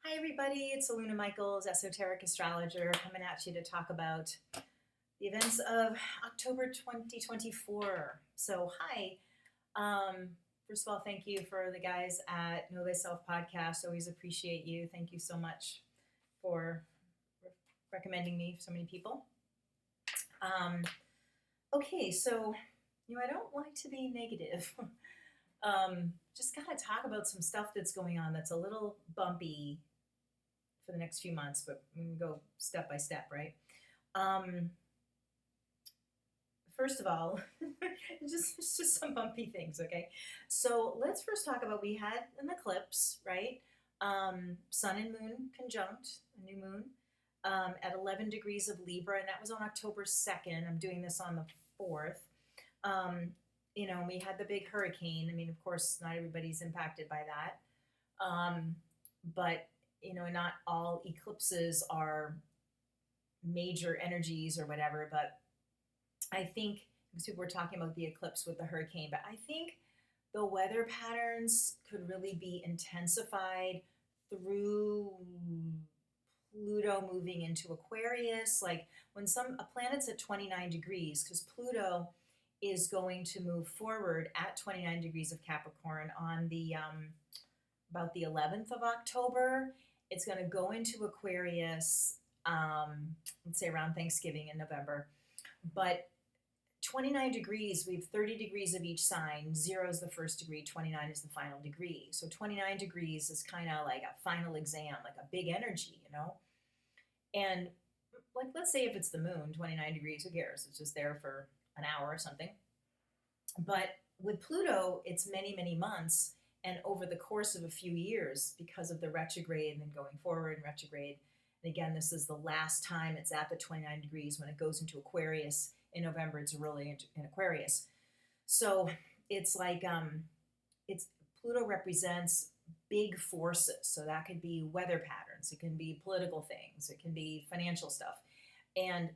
Hi, everybody. It's Aluna Michaels, Esoteric Astrologer, coming at you to talk about the events of October 2024. So, hi. First of all, thank you for the guys at Know Thyself Podcast. Always appreciate you. Thank you so much for recommending me for so many people. Okay, so, I don't like to be negative. Just got to talk about some stuff that's going on that's a little bumpy for the next few months, but we can go step by step, right? Um, First of all, it's just some bumpy things, okay? So let's first talk about we had an eclipse, right? Sun and moon conjunct, a new moon, at 11 degrees of Libra, and that was on October 2nd. I'm doing this on the 4th. We had the big hurricane. I mean, of course, not everybody's impacted by that. But not all eclipses are major energies or whatever, but I think because people were talking about the eclipse with the hurricane, but I think the weather patterns could really be intensified through Pluto moving into Aquarius. Like when a planet's at 29 degrees, because Pluto is going to move forward at 29 degrees of Capricorn on the about the 11th of October. It's going to go into Aquarius, let's say around Thanksgiving in November. But 29 degrees, we have 30 degrees of each sign. 0 is the first degree, 29 is the final degree. So 29 degrees is kind of like a final exam, like a big energy, And like, let's say if it's the moon, 29 degrees, who cares? It's just there for an hour or something. But with Pluto, it's many, many months. And over the course of a few years, because of the retrograde and then going forward and retrograde, and again, this is the last time it's at the 29 degrees. When it goes into Aquarius in November, it's really in Aquarius. So it's like, it's Pluto represents big forces. So that could be weather patterns. It can be political things. It can be financial stuff. And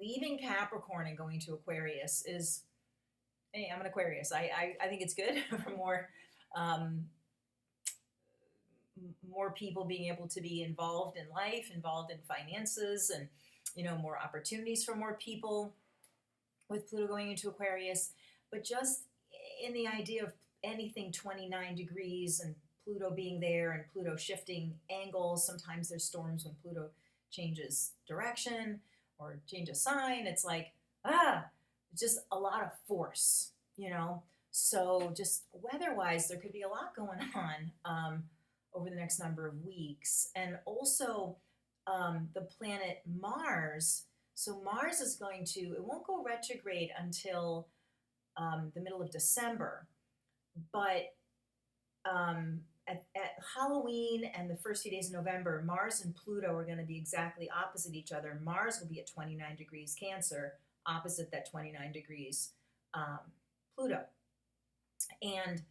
leaving Capricorn and going to Aquarius is, hey, I'm an Aquarius. I think it's good for more people being able to be involved in life, involved in finances, and more opportunities for more people with Pluto going into Aquarius. But just in the idea of anything 29 degrees and Pluto being there and Pluto shifting angles, sometimes there's storms when Pluto changes direction or changes sign. It's like, just a lot of force. So just weather-wise, there could be a lot going on over the next number of weeks. And also the planet Mars. So Mars is it won't go retrograde until the middle of December. But at Halloween and the first few days of November, Mars and Pluto are going to be exactly opposite each other. Mars will be at 29 degrees Cancer, opposite that 29 degrees Pluto. And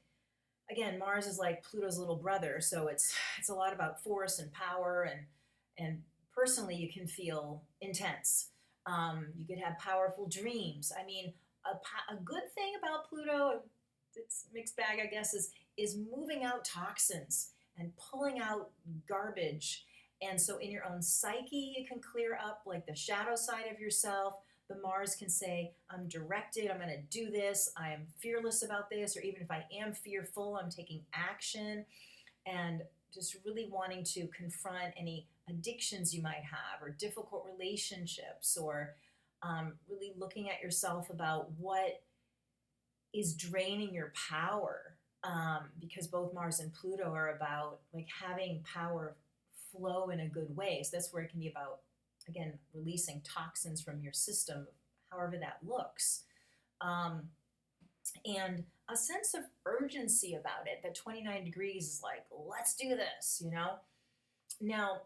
again, Mars is like Pluto's little brother, so it's a lot about force and power, and personally, you can feel intense. You could have powerful dreams. I mean, a good thing about Pluto, it's mixed bag, I guess, is moving out toxins and pulling out garbage. And so in your own psyche, it can clear up like the shadow side of yourself. The Mars can say, I'm directed, I'm going to do this, I am fearless about this, or even if I am fearful, I'm taking action, and just really wanting to confront any addictions you might have, or difficult relationships, or really looking at yourself about what is draining your power, because both Mars and Pluto are about like having power flow in a good way. So that's where it can be about, again, releasing toxins from your system, however that looks. And a sense of urgency about it, that 29 degrees is like, let's do this, Now,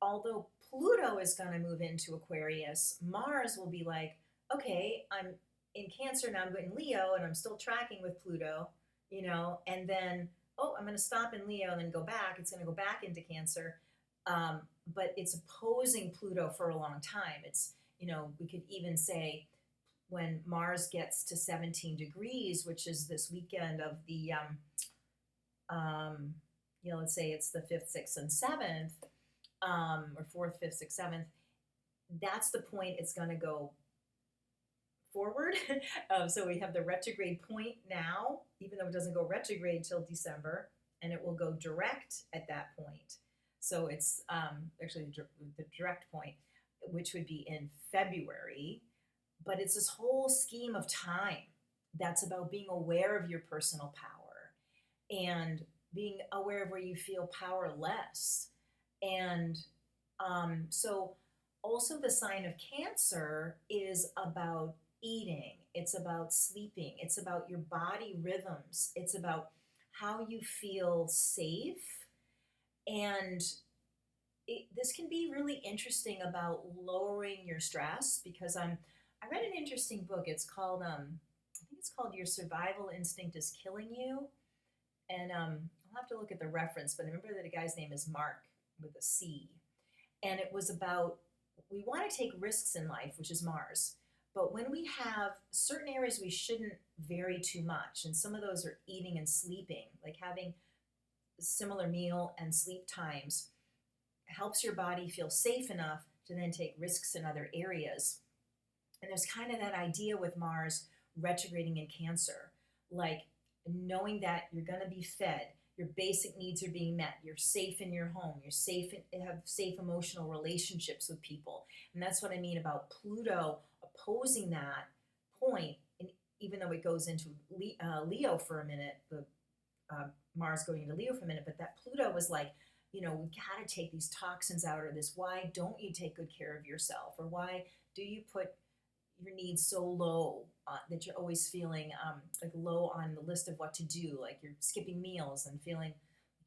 although Pluto is going to move into Aquarius, Mars will be like, okay, I'm in Cancer now, I'm going Leo, and I'm still tracking with Pluto, and then, I'm going to stop in Leo and then go back. It's going to go back into Cancer. But it's opposing Pluto for a long time. It's, we could even say when Mars gets to 17 degrees, which is this weekend of the let's say it's the 5th, 6th, and 7th, or 4th, 5th, 6th, 7th, that's the point it's going to go forward. So we have the retrograde point now, even though it doesn't go retrograde till December, and it will go direct at that point. So it's actually the direct point, which would be in February. But it's this whole scheme of time that's about being aware of your personal power and being aware of where you feel powerless. And so, also, the sign of Cancer is about eating, it's about sleeping, it's about your body rhythms, it's about how you feel safe. And this can be really interesting about lowering your stress because I read an interesting book. It's called I think it's called Your Survival Instinct is Killing You. And I'll have to look at the reference, but I remember that a guy's name is Mark with a C. And it was about we want to take risks in life, which is Mars. But when we have certain areas we shouldn't vary too much, and some of those are eating and sleeping, like having a similar meal and sleep times helps your body feel safe enough to then take risks in other areas. And there's kind of that idea with Mars retrograding in Cancer, like knowing that you're going to be fed, your basic needs are being met, you're safe in your home, you're safe and have safe emotional relationships with people. And that's what I mean about Pluto opposing that point. And even though it goes into Leo for a minute, the Mars going into Leo for a minute, but that Pluto was like, we got to take these toxins out of this. Why don't you take good care of yourself? Or why do you put your needs so low that you're always feeling like low on the list of what to do, like you're skipping meals and feeling like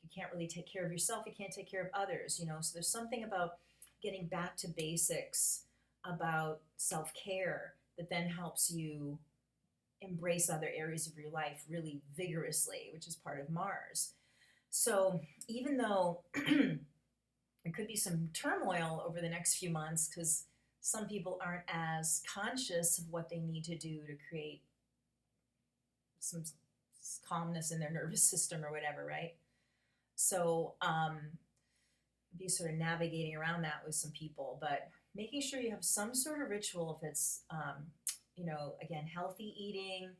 you can't really take care of yourself, you can't take care of others, so there's something about getting back to basics about self-care that then helps you embrace other areas of your life really vigorously, which is part of Mars. So even though there could be some turmoil over the next few months because some people aren't as conscious of what they need to do to create some calmness in their nervous system or whatever, right? So be sort of navigating around that with some people, but making sure you have some sort of ritual if it's, again, healthy eating,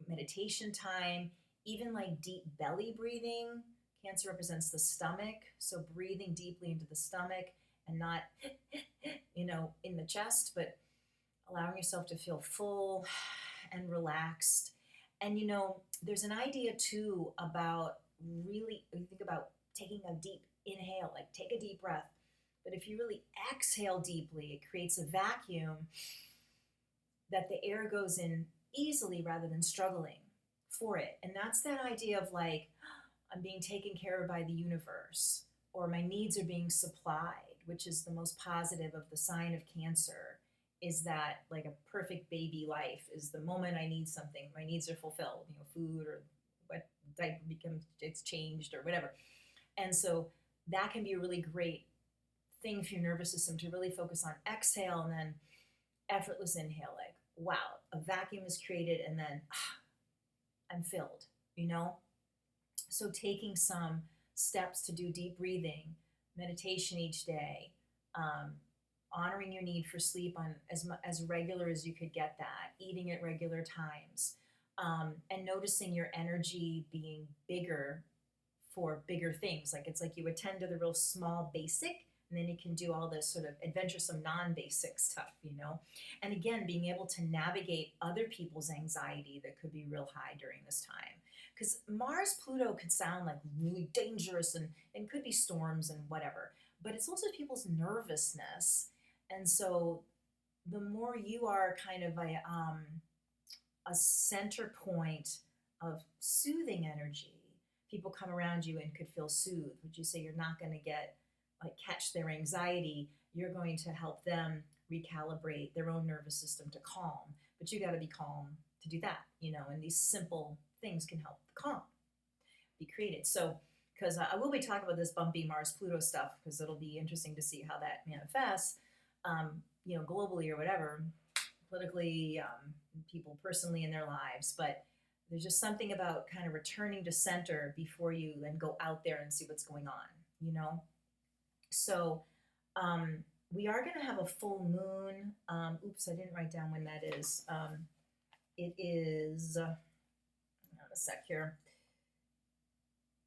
meditation time, even like deep belly breathing. Cancer represents the stomach, so breathing deeply into the stomach and not, in the chest, but allowing yourself to feel full and relaxed. And, there's an idea too about really, you think about taking a deep inhale, like take a deep breath. But if you really exhale deeply, it creates a vacuum that the air goes in easily rather than struggling for it. And that's that idea of like, I'm being taken care of by the universe, or my needs are being supplied, which is the most positive of the sign of Cancer, is that like a perfect baby life is the moment I need something, my needs are fulfilled, food or what diaper becomes, it's changed or whatever. And so that can be a really great thing for your nervous system to really focus on exhale and then effortless inhale, like, wow, a vacuum is created and then I'm filled, So taking some steps to do deep breathing, meditation each day, honoring your need for sleep on as regular as you could get that, eating at regular times, and noticing your energy being bigger for bigger things. Like it's like you attend to the real small basic, and then you can do all this sort of adventuresome non-basic stuff, And again, being able to navigate other people's anxiety that could be real high during this time. Because Mars Pluto could sound like really dangerous and could be storms and whatever, but it's also people's nervousness. And so the more you are kind of a center point of soothing energy, people come around you and could feel soothed. Would you say you're not going to get catch their anxiety? You're going to help them recalibrate their own nervous system to calm, but you got to be calm to do that, and these simple things can help the calm be created. So, because I will be talking about this bumpy Mars Pluto stuff, because it'll be interesting to see how that manifests, globally or whatever, politically, people personally in their lives. But there's just something about kind of returning to center before you then go out there and see what's going on, you know? So we are going to have a full moon. Oops, I didn't write down when that is. It is, hang on a sec here.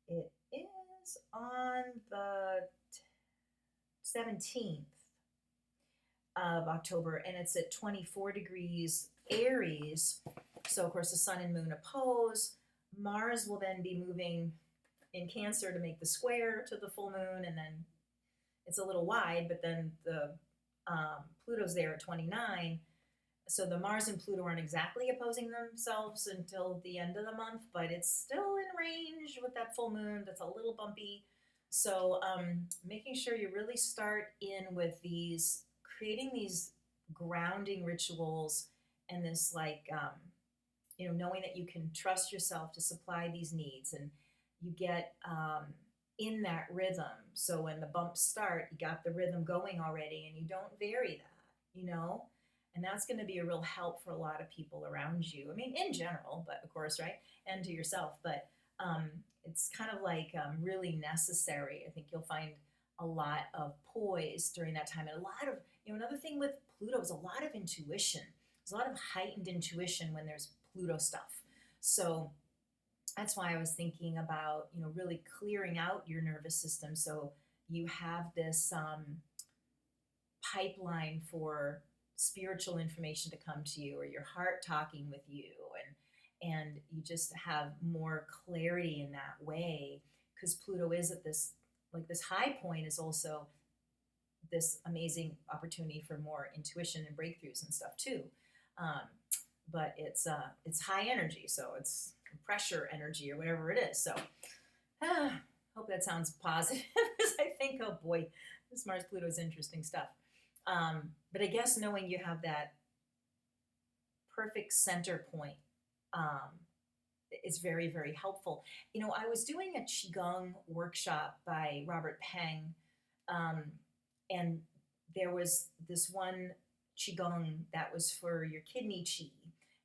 It is on the 17th of October, and it's at 24 degrees Aries. So, of course, the sun and moon oppose. Mars will then be moving in Cancer to make the square to the full moon, and then it's a little wide, but then the Pluto's there at 29. So the Mars and Pluto aren't exactly opposing themselves until the end of the month, but it's still in range with that full moon. That's a little bumpy. So making sure you really start in with these, creating these grounding rituals and this like, knowing that you can trust yourself to supply these needs, and you get in that rhythm. So when the bumps start, you got the rhythm going already, and you don't vary that, and that's going to be a real help for a lot of people around you. I mean, in general, but of course, right? And to yourself. But it's kind of like really necessary. I think you'll find a lot of poise during that time. And a lot of, another thing with Pluto is a lot of intuition. There's a lot of heightened intuition when there's Pluto stuff. So that's why I was thinking about, really clearing out your nervous system so you have this pipeline for spiritual information to come to you, or your heart talking with you, and you just have more clarity in that way, because Pluto is at this high point, is also this amazing opportunity for more intuition and breakthroughs and stuff too. But it's high energy, so it's pressure energy or whatever it is. So hope that sounds positive, because I think, oh boy, this Mars Pluto is interesting stuff. But I guess knowing you have that perfect center point is very, very helpful. I was doing a Qigong workshop by Robert Peng, and there was this one Qigong that was for your kidney Qi,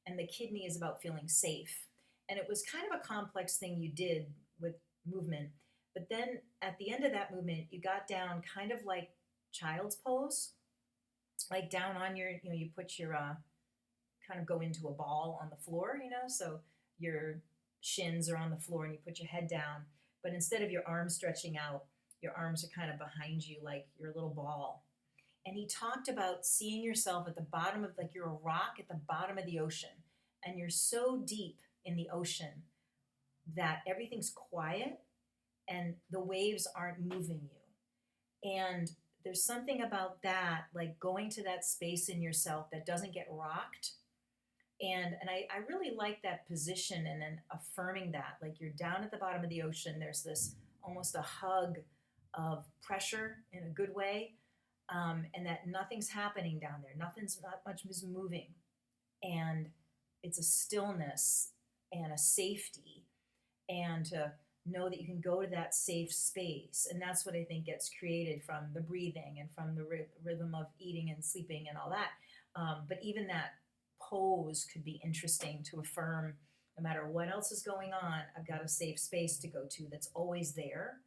and the kidney is about feeling safe. And it was kind of a complex thing you did with movement. But then at the end of that movement, you got down kind of like child's pose, like down on your, you put your, kind of go into a ball on the floor, so your shins are on the floor and you put your head down. But instead of your arms stretching out, your arms are kind of behind you like you're a little ball. And he talked about seeing yourself at the bottom of, like you're a rock at the bottom of the ocean, and you're so deep in the ocean that everything's quiet and the waves aren't moving you. And there's something about that, like going to that space in yourself that doesn't get rocked. And I really like that position, and then affirming that, like you're down at the bottom of the ocean, there's this almost a hug of pressure in a good way, and that nothing's happening down there. Not much is moving. And it's a stillness and a safety, and to know that you can go to that safe space. And that's what I think gets created from the breathing and from the rhythm of eating and sleeping and all that. But even that pose could be interesting to affirm. No matter what else is going on, I've got a safe space to go to that's always there.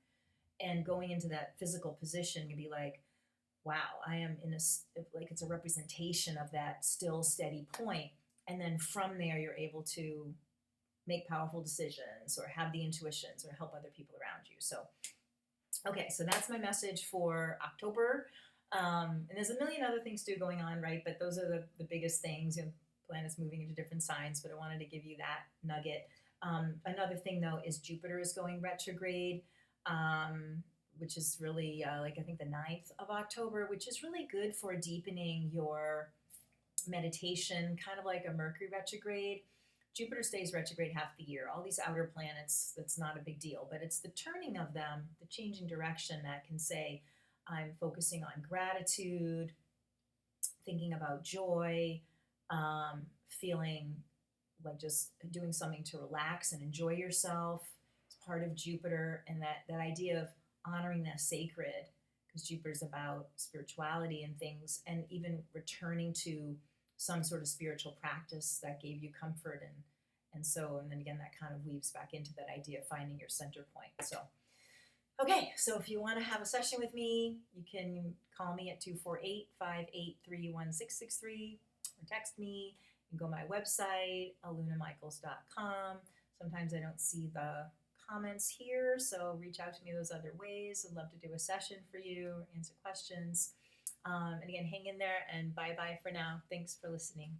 And going into that physical position can be like, wow, I am in like it's a representation of that still, steady point. And then from there, you're able to make powerful decisions or have the intuitions or help other people around you. So, okay, so that's my message for October. And there's a million other things too going on, right? But those are the biggest things. Planets moving into different signs, but I wanted to give you that nugget. Another thing though is Jupiter is going retrograde, which is really like I think the 9th of October, which is really good for deepening your meditation, kind of like a Mercury retrograde. Jupiter stays retrograde half the year. All these outer planets, that's not a big deal, but it's the turning of them, the changing direction that can say, I'm focusing on gratitude, thinking about joy, feeling like just doing something to relax and enjoy yourself. It's part of Jupiter, and that idea of honoring that sacred, because Jupiter's about spirituality and things, and even returning to some sort of spiritual practice that gave you comfort And so, and then again, that kind of weaves back into that idea of finding your center point. So, okay, so if you want to have a session with me, you can call me at 248-583-1663 or text me. You can go to my website, alunamichaels.com. Sometimes I don't see the comments here, so reach out to me those other ways. I'd love to do a session for you, answer questions. And again, hang in there, and bye-bye for now. Thanks for listening.